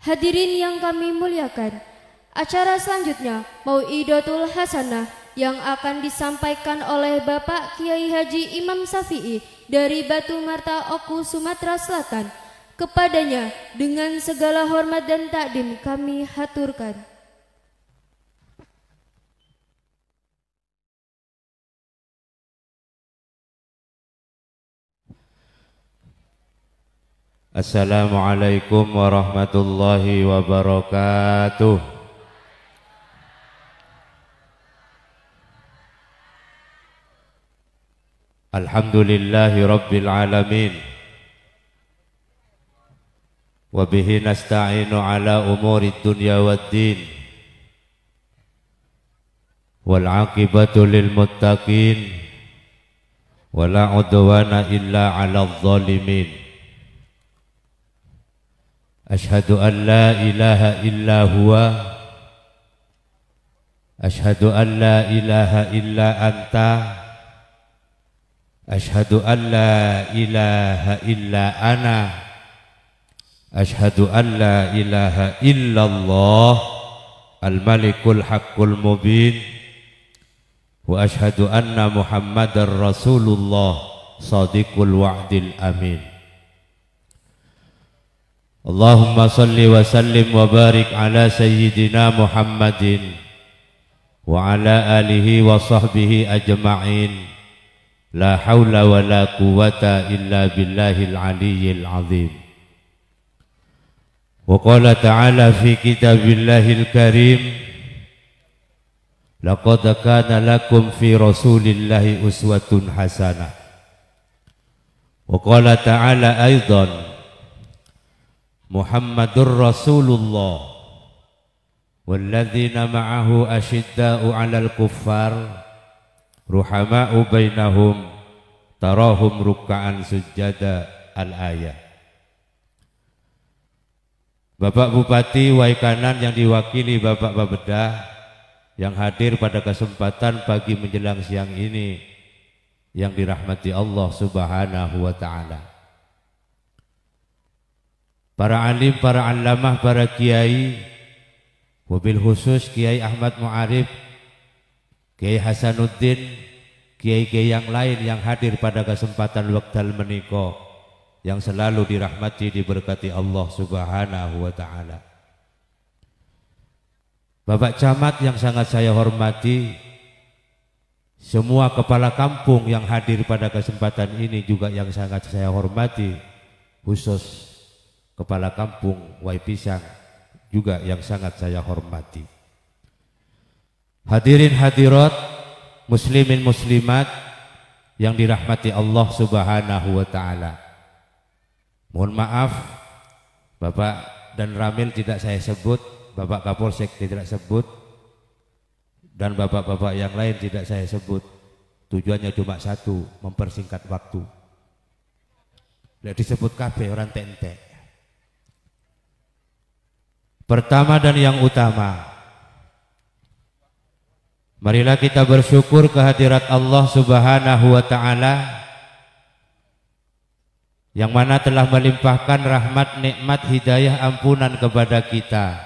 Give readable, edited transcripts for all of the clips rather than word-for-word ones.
Hadirin yang kami muliakan, acara selanjutnya Mau'idatul Hasanah yang akan disampaikan oleh Bapak Kiai Haji Imam Syafi'i dari Batu Marta Oku, Sumatera Selatan. Kepadanya dengan segala hormat dan takdim kami haturkan. Assalamualaikum warahmatullahi wabarakatuh. Alhamdulillahi rabbil alamin. Wa bihi nasta'inu ala umuri dunya waddin. Wal aqibatu lil muttaqin. Wa la udwana illa 'alal zalimin. Ashhadu an la ilaha illa huwa. Ashhadu an la ilaha illa anta. Ashhadu an la ilaha illa ana. Ashhadu an la ilaha illallah al-malikul haqqul mubin. Wa ashhadu anna Muhammadar Rasulullah sadiqul wa'dil amin. Allahumma salli wa sallim wa barik ala sayyidina Muhammadin wa ala alihi wa sahbihi ajma'in. La hawla wa la quwwata illa billahil aliyyil azim. Wa qala ta'ala fi kitabillahil karim, laqad kana lakum fi rasulillahi uswatun hasanah. Wa qala ta'ala aidan, Muhammadur Rasulullah walladzina ma'ahu asyidda'u 'alal kuffar ruhama'u bainahum tarahum ruk'an sujada al-ayah. Bapak Bupati Waikanan yang diwakili Bapak Babedah yang hadir pada kesempatan pagi menjelang siang ini yang dirahmati Allah Subhanahu wa ta'ala. Para alim, para alamah, para kiai, wabil khusus Kiai Ahmad Mu'arif, Kiai Hasanuddin, kiai-kiai yang lain yang hadir pada kesempatan wekdal menika, yang selalu dirahmati, diberkati Allah Subhanahu wa ta'ala. Bapak Camat yang sangat saya hormati, semua kepala kampung yang hadir pada kesempatan ini juga yang sangat saya hormati, khusus Kepala Kampung Wai Pisang juga yang sangat saya hormati. Hadirin hadirat, muslimin muslimat yang dirahmati Allah Subhanahu wa ta'ala. Mohon maaf Bapak dan Ramil tidak saya sebut, Bapak Kapolsek tidak sebut, dan bapak-bapak yang lain tidak saya sebut. Tujuannya cuma satu, mempersingkat waktu. Tidak disebut kabeh orang tentek. Pertama dan yang utama, marilah kita bersyukur kehadirat Allah Subhanahu wa ta'ala yang mana telah melimpahkan rahmat, nikmat, hidayah, ampunan kepada kita,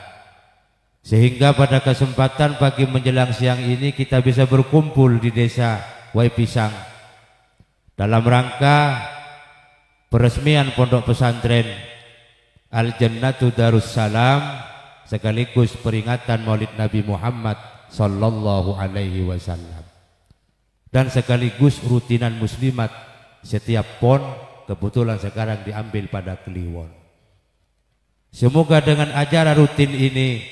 sehingga pada kesempatan pagi menjelang siang ini kita bisa berkumpul di desa Wai Pisang dalam rangka peresmian pondok pesantren Al-Jannatu Darussalam sekaligus peringatan Maulid Nabi Muhammad sallallahu alaihi wasallam, dan sekaligus rutinan muslimat setiap pon, kebetulan sekarang diambil pada Kliwon. Semoga dengan acara rutin ini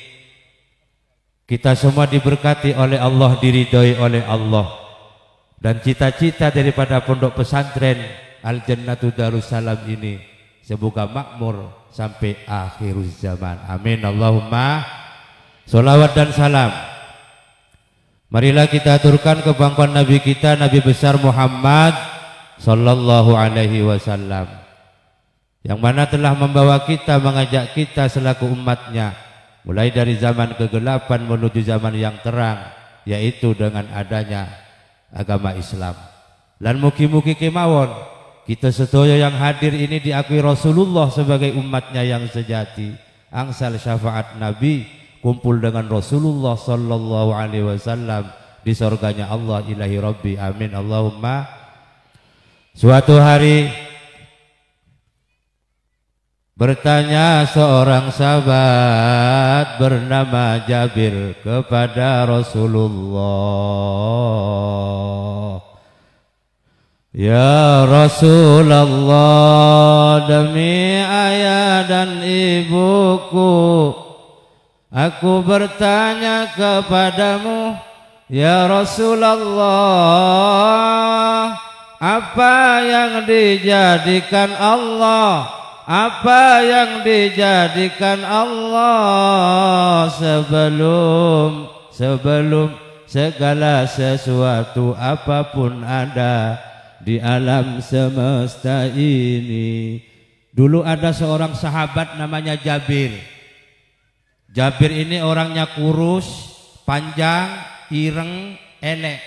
kita semua diberkati oleh Allah, diridhoi oleh Allah, dan cita-cita daripada pondok pesantren Al-Jannatu Darussalam ini semoga makmur sampai akhir zaman. Amin Allahumma. Sholawat dan salam marilah kita aturkan ke pangkuan Nabi kita, Nabi besar Muhammad sallallahu alaihi wasallam, yang mana telah membawa kita, mengajak kita selaku umatnya mulai dari zaman kegelapan menuju zaman yang terang, yaitu dengan adanya agama Islam. Lan mugi-mugi kemawon kita sedaya yang hadir ini diakui Rasulullah sebagai umatnya yang sejati. angsal syafaat Nabi, kumpul dengan Rasulullah sallallahu alaihi wasallam di surganya Allah ilahi Rabbi, amin Allahumma. Suatu hari bertanya seorang sahabat bernama Jabir kepada Rasulullah, ya Rasulullah, demi ayah dan ibuku aku bertanya kepadamu, ya Rasulullah, apa yang dijadikan Allah, apa yang dijadikan Allah sebelum segala sesuatu apapun ada di alam semesta ini. Dulu ada seorang sahabat namanya Jabir. Jabir ini orangnya kurus, panjang, ireng, elek.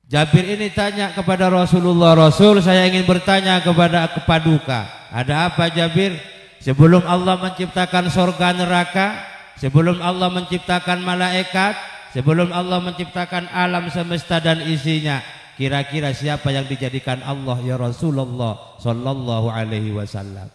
Jabir ini tanya kepada Rasulullah, Rasul, saya ingin bertanya kepada Paduka. Ada apa Jabir? Sebelum Allah menciptakan surga neraka, sebelum Allah menciptakan malaikat, sebelum Allah menciptakan alam semesta dan isinya, kira-kira siapa yang dijadikan Allah ya Rasulullah sallallahu alaihi wasallam?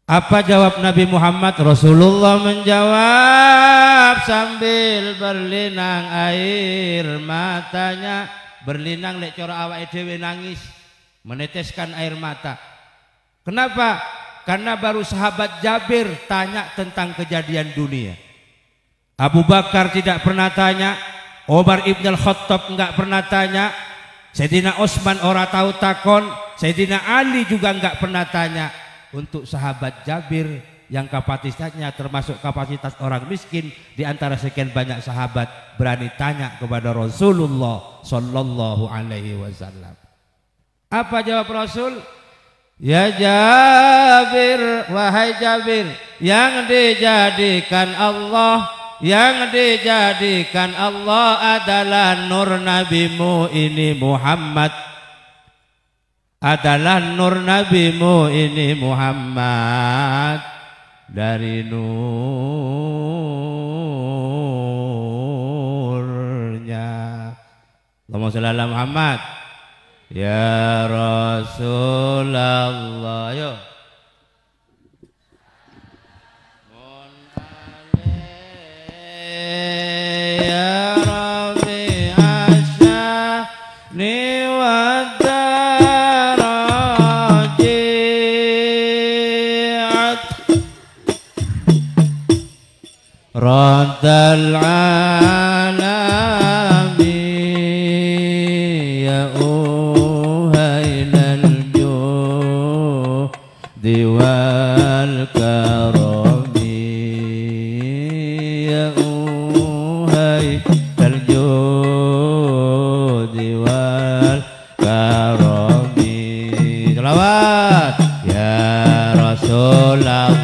Apa jawab Nabi Muhammad? Rasulullah menjawab sambil berlinang air matanya, berlinang lek cara awake dhewe nangis, meneteskan air mata. Kenapa? Karena baru sahabat Jabir tanya tentang kejadian dunia. Abu Bakar tidak pernah tanya, Umar ibn al-Khattab enggak pernah tanya, Sayyidina Utsman ora tahu takon, Sayyidina Ali juga enggak pernah tanya. Untuk sahabat Jabir yang kapasitasnya termasuk kapasitas orang miskin di antara sekian banyak sahabat, berani tanya kepada Rasulullah sallallahu alaihi wasallam. Apa jawab Rasul? Ya Jabir, wahai Jabir, yang dijadikan Allah adalah nur nabimu ini Muhammad, adalah nur nabimu ini Muhammad, dari nurnya. Allahumma shalli ala Muhammad. Ya Rasulullah, yo ya Rabbi asyani wa Raddal alami ya uhailal judi wal karami ya uhailal judi wal karami. Selawat ya Rasulullah,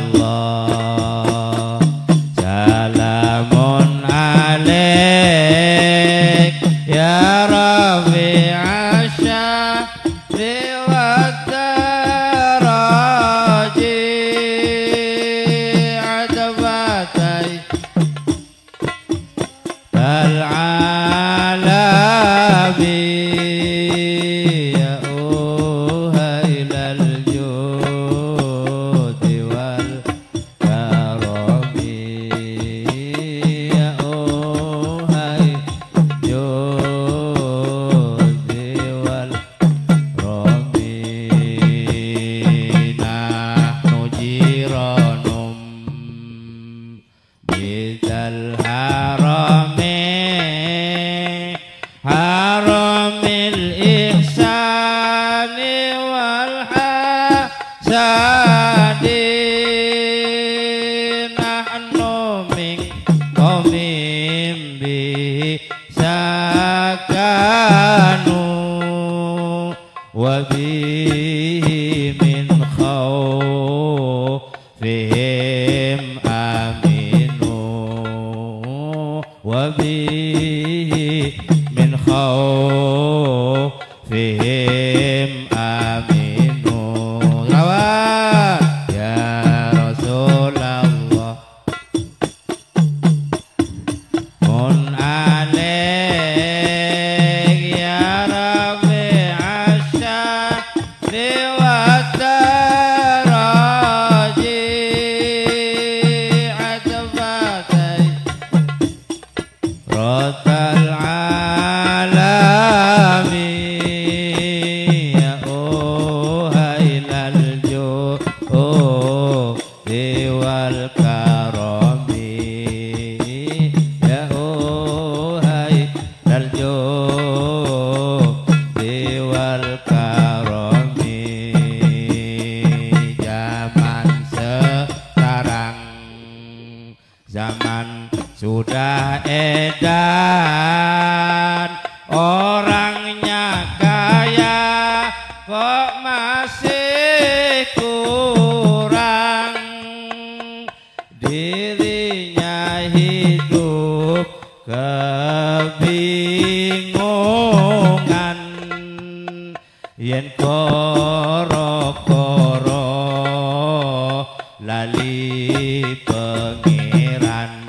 lali pengiran.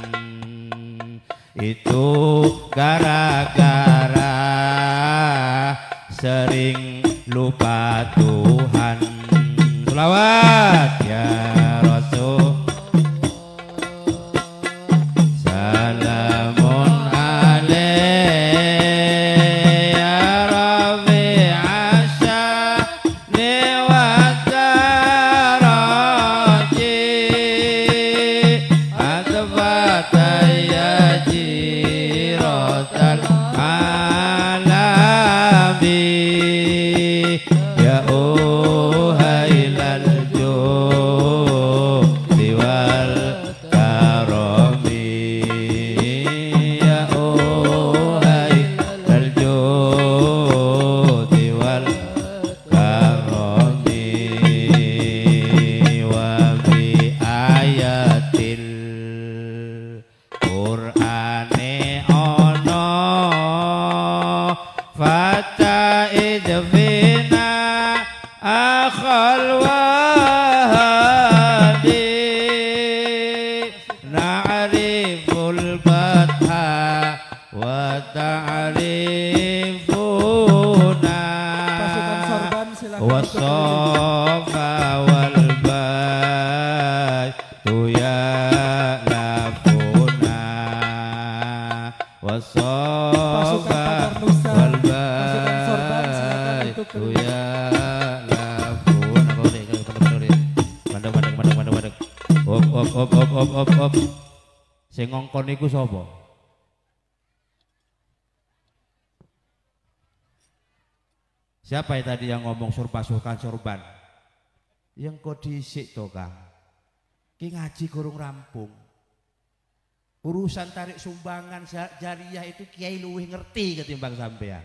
Itu gara-gara sering lupa Tuhan. Selawat ya Rasul. Salamun alaih ya Rabbi asyani wa daraji adfata ya jiratal alami ya uhailal judi wal karami ya uhailal judi wal karami wa bi ayatil Qur'ane ono fata idfina akhal wahadi na'riful batha wa ta'rifuna Pasukan sorban silakan wa ikut sofa wal baitu ya lafuna wa sofa Tabarnusa, wal pasukan sorban silakan baitu untuk ya lafuna. Bandeng. Op. Sing ngongkon iku sapa? Siapa yang tadi yang ngomong pasukan sorban? Yang kok dhisik to, Kang. Ki ngaji kurung rampung. Urusan tarik sumbangan jariah itu kiai luwih ngerti ketimbang sampean.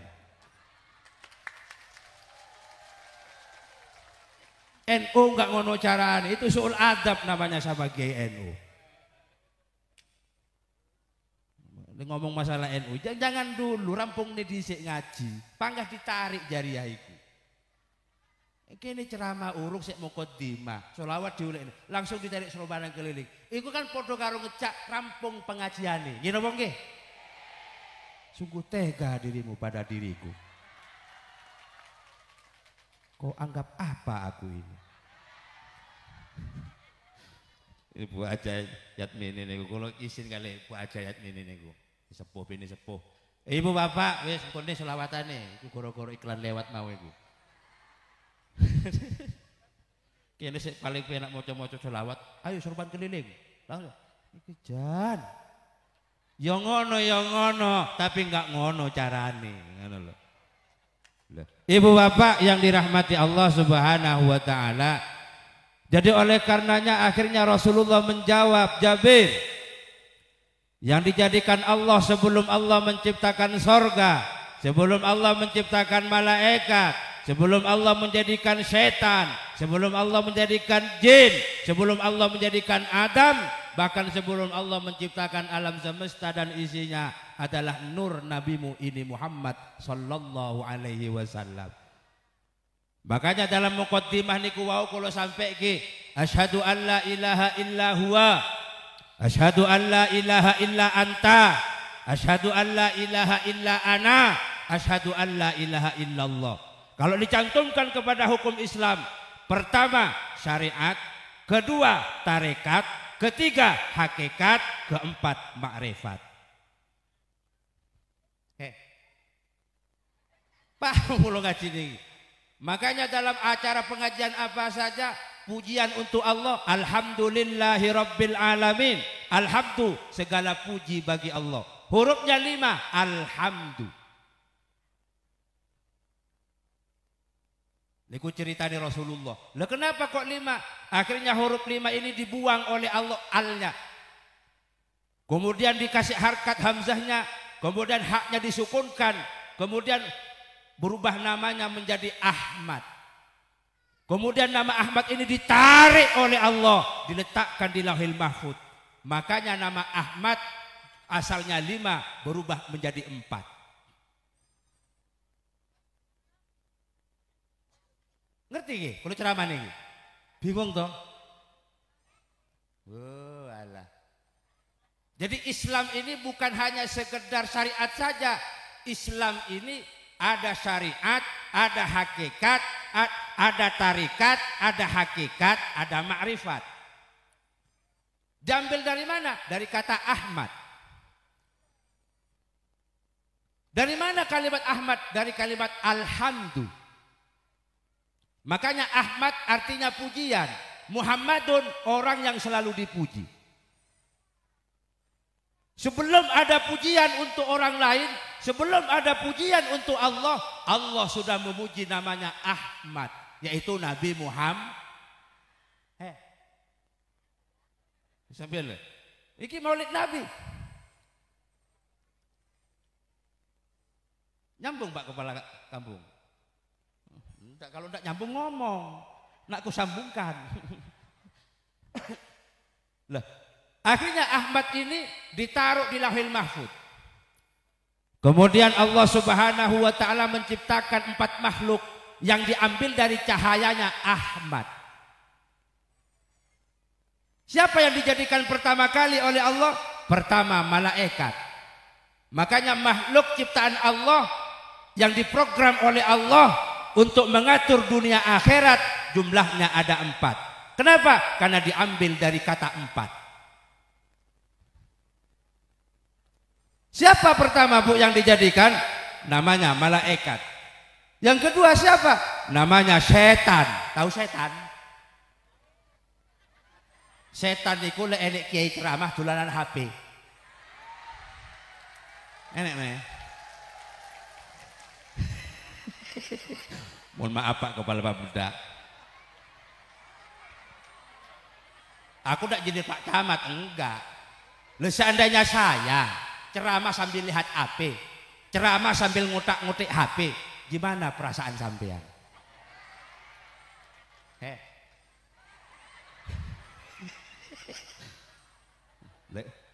NU enggak ngono carane, itu soal adab namanya sama kiai NU. Ngomong masalah NU, jangan dulu rampung nih dhisik ngaji, panggah ditarik jariah iku. Kene ceramah urung sik muqaddimah, selawat diulek langsung ditarik serobanan keliling. Iku kan padha karo ngecak rampung pengajiane. Nggih napa nggih? Sungguh tega dirimu pada diriku. Kau anggap apa aku ini? Ibu aja Yatmini niku kula izin kali Ibu aja Yatmini niku. Sepuh bini sepuh. Ibu bapak wis kene selawatane iku gara-gara iklan lewat mau iku. Kene sik paling penak maca-maca selawat, ayo sorban keliling. Langsung iki jan. Ya ngono, tapi enggak ngono carane, ngono lho. Ibu bapak yang dirahmati Allah Subhanahu wa taala. Jadi oleh karenanya akhirnya Rasulullah menjawab, Jabir, yang dijadikan Allah sebelum Allah menciptakan sorga, sebelum Allah menciptakan malaikat, sebelum Allah menjadikan setan, sebelum Allah menjadikan jin, sebelum Allah menjadikan Adam, bahkan sebelum Allah menciptakan alam semesta dan isinya adalah nur nabimu ini Muhammad sallallahu alaihi wasallam. Makanya dalam muqaddimah niku wau kula sampai ki asyhadu an la ilaha illa huwa, asyhadu an la ilaha illa anta, asyhadu an la ilaha illa ana, asyhadu an la ilaha illallah. Kalau dicantumkan kepada hukum Islam, pertama syariat, kedua tarekat, ketiga hakikat, keempat makrifat. Pak mulo ngaji niki. Makanya dalam acara pengajian apa saja pujian untuk Allah, alhamdulillahi rabbil alamin. Alhamdu, segala puji bagi Allah. Hurufnya 5, alhamdu. Niku ceritanya Rasulullah. Lah kenapa kok 5? Akhirnya huruf 5 ini dibuang oleh Allah alnya. Kemudian dikasih harkat hamzahnya, kemudian haknya disukunkan, kemudian berubah namanya menjadi Ahmad. Kemudian nama Ahmad ini ditarik oleh Allah, diletakkan di Lauhil Mahfuz. Makanya nama Ahmad asalnya 5 berubah menjadi 4. Ngerti nggih? Kalau ceramah niki. Bingung toh? Oh, alah. Jadi Islam ini bukan hanya sekedar syariat saja. Islam ini ada syariat, ada hakikat, ada tarikat, ada hakikat, ada ma'rifat. Diambil dari mana? Dari kata Ahmad. Dari mana kalimat Ahmad? Dari kalimat alhamdu. Makanya Ahmad artinya pujian. Muhammadun orang yang selalu dipuji. Sebelum ada pujian untuk orang lain, sebelum ada pujian untuk Allah, Allah sudah memuji namanya Ahmad, yaitu Nabi Muhammad. Sambil iki Maulid Nabi. Nyambung Pak kepala kampung. Kalau tidak nyambung ngomong, nak kusambungkan. Lah, akhirnya Ahmad ini ditaruh di Lauhil Mahfuz. Kemudian Allah Subhanahu wa taala menciptakan 4 makhluk yang diambil dari cahayanya Ahmad. Siapa yang dijadikan pertama kali oleh Allah? Pertama malaikat. Makanya makhluk ciptaan Allah yang diprogram oleh Allah untuk mengatur dunia akhirat jumlahnya ada 4. Kenapa? Karena diambil dari kata 4. Siapa pertama Bu yang dijadikan? Namanya malaikat. Yang kedua siapa? Namanya setan. Tahu setan? Setan itu enek kiai ceramah dolanan HP. Enek nih. Mohon maaf Pak Kepala Pak Budak. Aku tidak jadi Pak Camat, enggak. Loh, seandainya saya ceramah sambil lihat HP, ceramah sambil ngutak-ngutik HP, gimana perasaan sampean?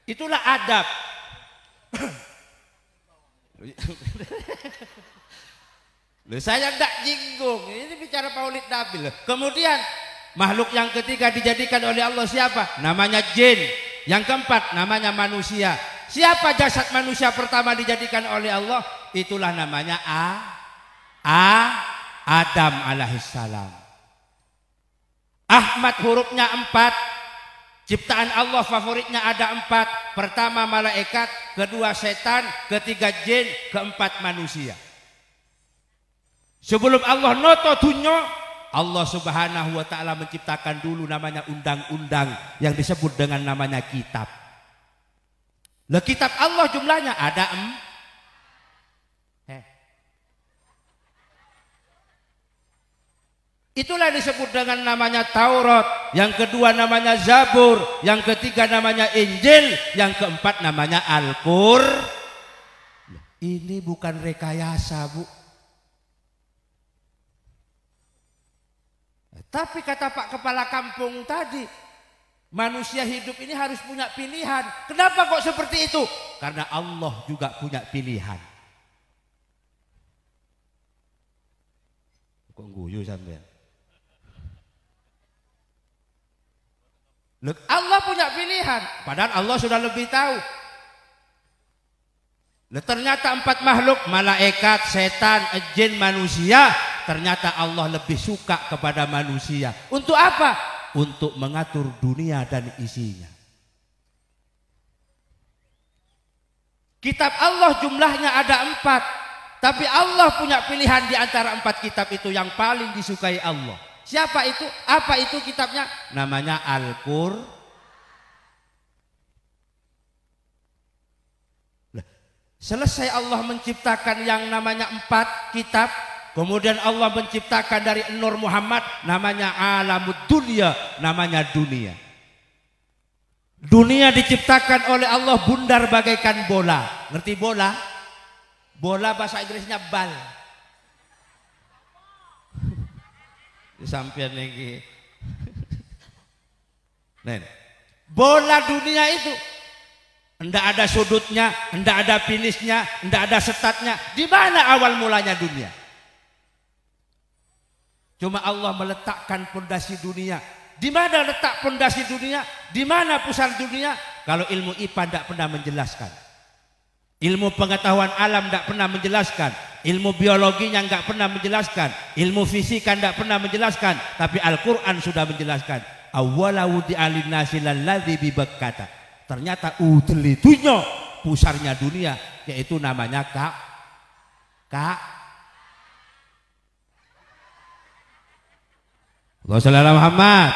Itulah adab. Loh, saya tidak jinggung, ini bicara Maulid Nabi. Kemudian makhluk yang ketiga dijadikan oleh Allah siapa? Namanya jin. Yang keempat namanya manusia. Siapa jasad manusia pertama dijadikan oleh Allah? Itulah namanya Adam alaihissalam. Ahmad hurufnya 4. Ciptaan Allah favoritnya ada 4. Pertama malaikat, kedua setan, ketiga jin, keempat manusia. Sebelum Allah noto dunyo, Allah Subhanahu wa taala menciptakan dulu namanya undang-undang yang disebut dengan namanya kitab. Lah kitab Allah jumlahnya ada Itulah disebut dengan namanya Taurat, yang kedua namanya Zabur, yang ketiga namanya Injil, yang keempat namanya Al-Qur'an. Ini bukan rekayasa, Bu. Tapi kata Pak Kepala Kampung tadi, manusia hidup ini harus punya pilihan. Kenapa kok seperti itu? Karena Allah juga punya pilihan. Kok guyu sampean? Allah punya pilihan, padahal Allah sudah lebih tahu. Ternyata 4 makhluk, malaikat, setan, jin, manusia, ternyata Allah lebih suka kepada manusia. Untuk apa? Untuk mengatur dunia dan isinya. Kitab Allah jumlahnya ada 4, tapi Allah punya pilihan di antara 4 kitab itu yang paling disukai Allah. Siapa itu? Apa itu kitabnya? Namanya Al-Qur'an. Selesai Allah menciptakan yang namanya 4 kitab, kemudian Allah menciptakan dari Nur Muhammad namanya Alamud Dunia, namanya dunia. Dunia diciptakan oleh Allah bundar bagaikan bola. Ngerti bola? Bola bahasa Inggrisnya bal. Sampai lagi. Nen. Bola dunia itu enggak ada sudutnya, enggak ada finishnya, enggak ada setatnya. Di mana awal mulanya dunia? Cuma Allah meletakkan pondasi dunia Di mana letak pondasi dunia? Di mana pusat dunia? Kalau ilmu IPA tidak pernah menjelaskan. Ilmu pengetahuan alam tidak pernah menjelaskan. Ilmu biologinya nggak pernah menjelaskan. Ilmu fisika tidak pernah menjelaskan. Tapi Al-Quran sudah menjelaskan. Awwala wudi'a linnasi lalladzi bi Bakkah. Ternyata utelitunya pusarnya dunia, yaitu namanya Allahumma shalli ala Muhammad.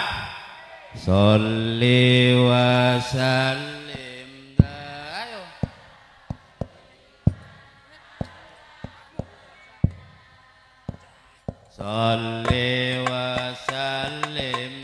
Sholli wa sallim. Ayo. Sholli wa sallim.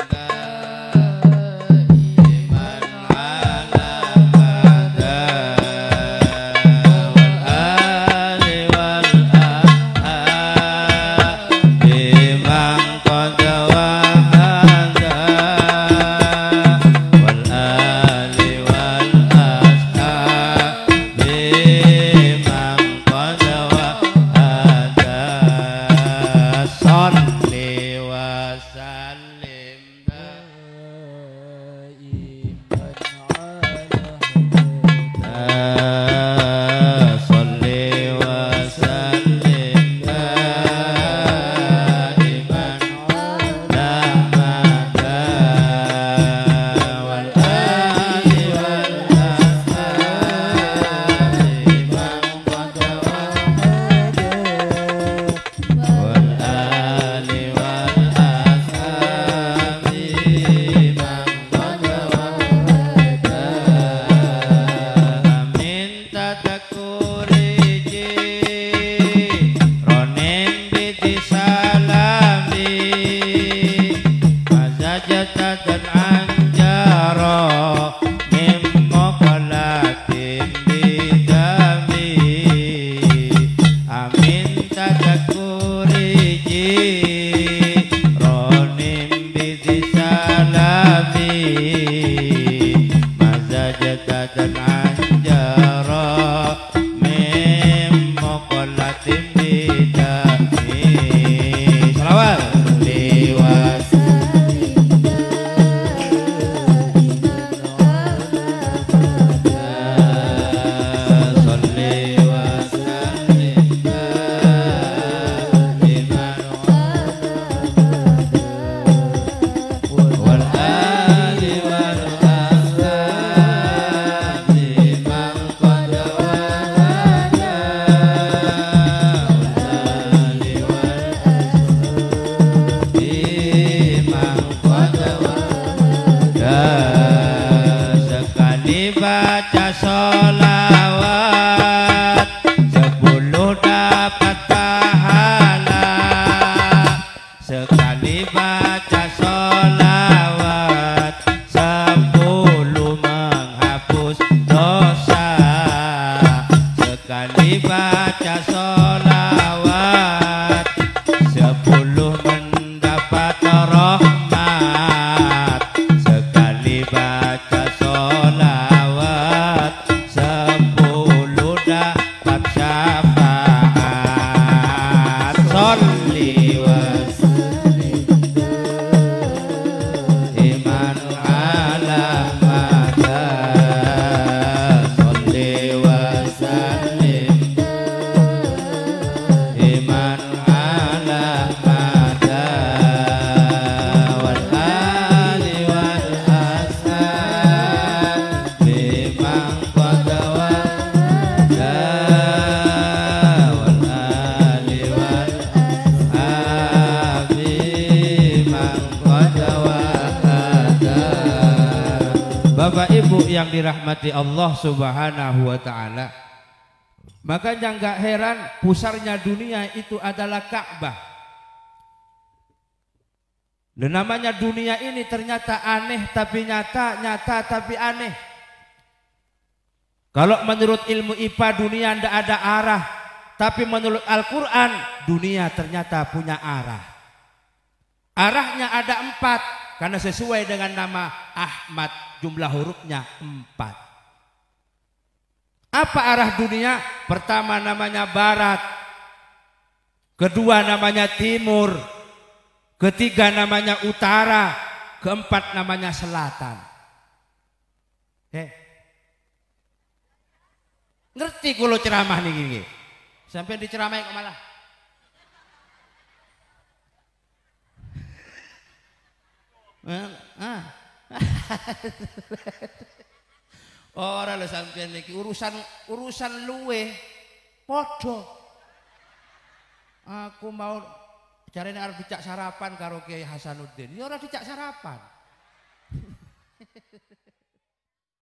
Bapak Ibu yang dirahmati Allah Subhanahu wa taala. Makanya enggak heran pusarnya dunia itu adalah Ka'bah. Dan namanya dunia ini ternyata aneh tapi nyata, nyata tapi aneh. Kalau menurut ilmu IPA dunia tidak ada arah, tapi menurut Al-Quran dunia ternyata punya arah. Arahnya ada 4 karena sesuai dengan nama Ahmad, jumlah hurufnya 4. Apa arah dunia? Pertama namanya barat, kedua namanya timur, ketiga namanya utara, keempat namanya selatan. Ngerti kulo ceramah nih gini. Sampai diceramai kok malah. Ora lho sampeyan iki urusan luwe padha. Aku mau jarene arep dicak sarapan karo Kiai Hasanuddin. Ya ora dicak sarapan.